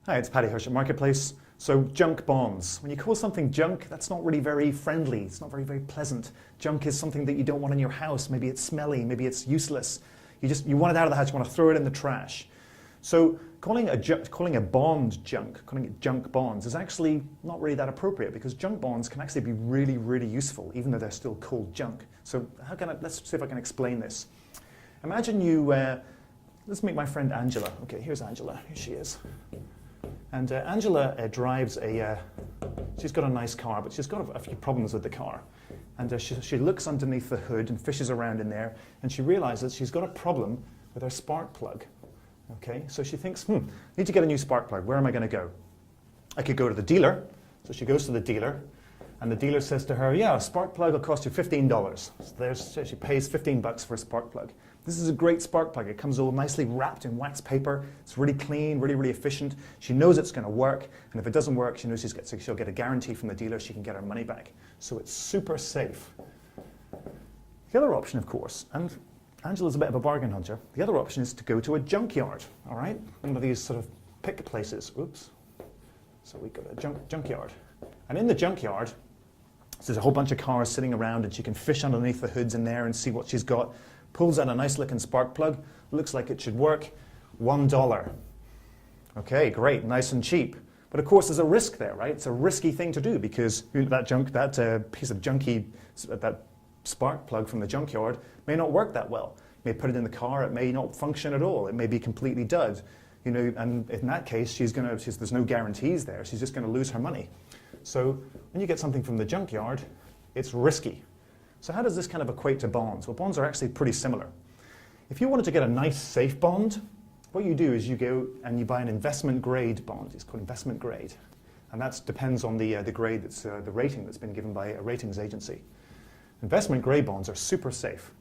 Hi, it's Paddy Hirsch at Marketplace. So junk bonds. When you call something junk, that's not really very friendly. It's not very, very pleasant. Junk is something that you don't want in your house. Maybe it's smelly, maybe it's useless. You want it out of the house, you want to throw it in the trash. So calling a bond junk, calling it junk bonds is actually not really that appropriate because junk bonds can actually be really, really useful, even though they're still called junk. So let's see if I can explain this. Imagine let's meet my friend Angela. Okay, here's Angela, here she is. And Angela drives she's got a nice car, but she's got a few problems with the car. And she looks underneath the hood and fishes around in there, and she realizes she's got a problem with her spark plug. Okay, so she thinks, I need to get a new spark plug. Where am I going to go? I could go to the dealer. So she goes to the dealer, and the dealer says to her, yeah, a spark plug will cost you $15. So she pays $15 for a spark plug. This is a great spark plug. It comes all nicely wrapped in wax paper. It's really clean, really, really efficient. She knows it's going to work, and if it doesn't work, she knows she'll get a guarantee from the dealer. She can get her money back. So it's super safe. The other option, of course, and Angela's a bit of a bargain hunter. The other option is to go to a junkyard, all right? One of these sort of pick places. Oops. So we got a junkyard. And in the junkyard, there's a whole bunch of cars sitting around, and she can fish underneath the hoods in there and see what she's got. Pulls out a nice looking spark plug. Looks like it should work. $1. Okay, great, nice and cheap. But of course, there's a risk there, right? It's a risky thing to do because that piece of junky, that spark plug from the junkyard may not work that well. You may put it in the car, it may not function at all. It may be completely dud. You know, and in that case, there's no guarantees there. She's just going to lose her money. So when you get something from the junkyard, it's risky. So how does this kind of equate to bonds? Well, bonds are actually pretty similar. If you wanted to get a nice, safe bond, what you do is you go and you buy an investment grade bond. It's called investment grade. And that depends on the grade, the rating that's been given by a ratings agency. Investment grade bonds are super safe.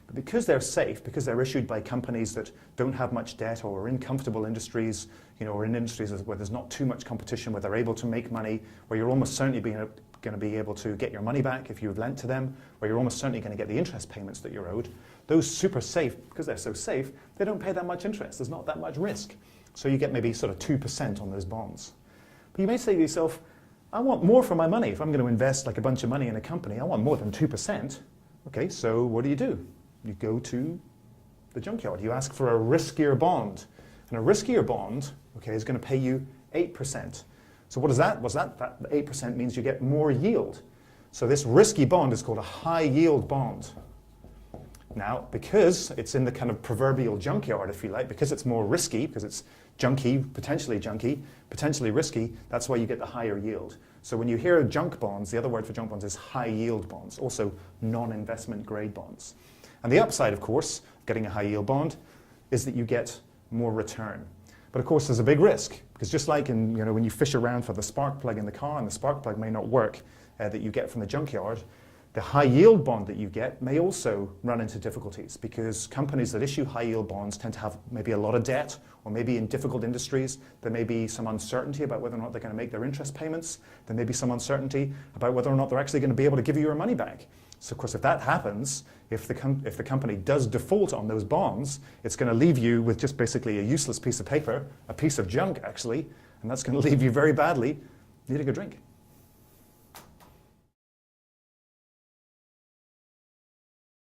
But because they're safe, because they're issued by companies that don't have much debt or are in comfortable industries, or in industries where there's not too much competition, where they're able to make money, where you're almost certainly going to be able to get your money back if you've lent to them, where you're almost certainly going to get the interest payments that you're owed, those super safe, because they're so safe, they don't pay that much interest. There's not that much risk. So you get maybe sort of 2% on those bonds. But you may say to yourself, I want more for my money. If I'm going to invest like a bunch of money in a company, I want more than 2%. Okay, so what do? You go to the junkyard. You ask for a riskier bond. And a riskier bond, okay, is going to pay you 8%. So what is that? That 8% means you get more yield. So this risky bond is called a high yield bond. Now, because it's in the kind of proverbial junkyard, if you like, because it's more risky, because it's junky, potentially risky, that's why you get the higher yield. So when you hear junk bonds, the other word for junk bonds is high yield bonds, also non-investment grade bonds. And the upside, of course, getting a high yield bond is that you get more return. But of course, there's a big risk, because just like when you fish around for the spark plug in the car and the spark plug may not work that you get from the junkyard, the high yield bond that you get may also run into difficulties, because companies that issue high yield bonds tend to have maybe a lot of debt, or maybe in difficult industries, there may be some uncertainty about whether or not they're going to make their interest payments. There may be some uncertainty about whether or not they're actually going to be able to give you your money back. So of course, if that happens, if the company does default on those bonds, it's going to leave you with just basically a useless piece of paper, a piece of junk actually, and that's going to leave you very badly. Need a good drink.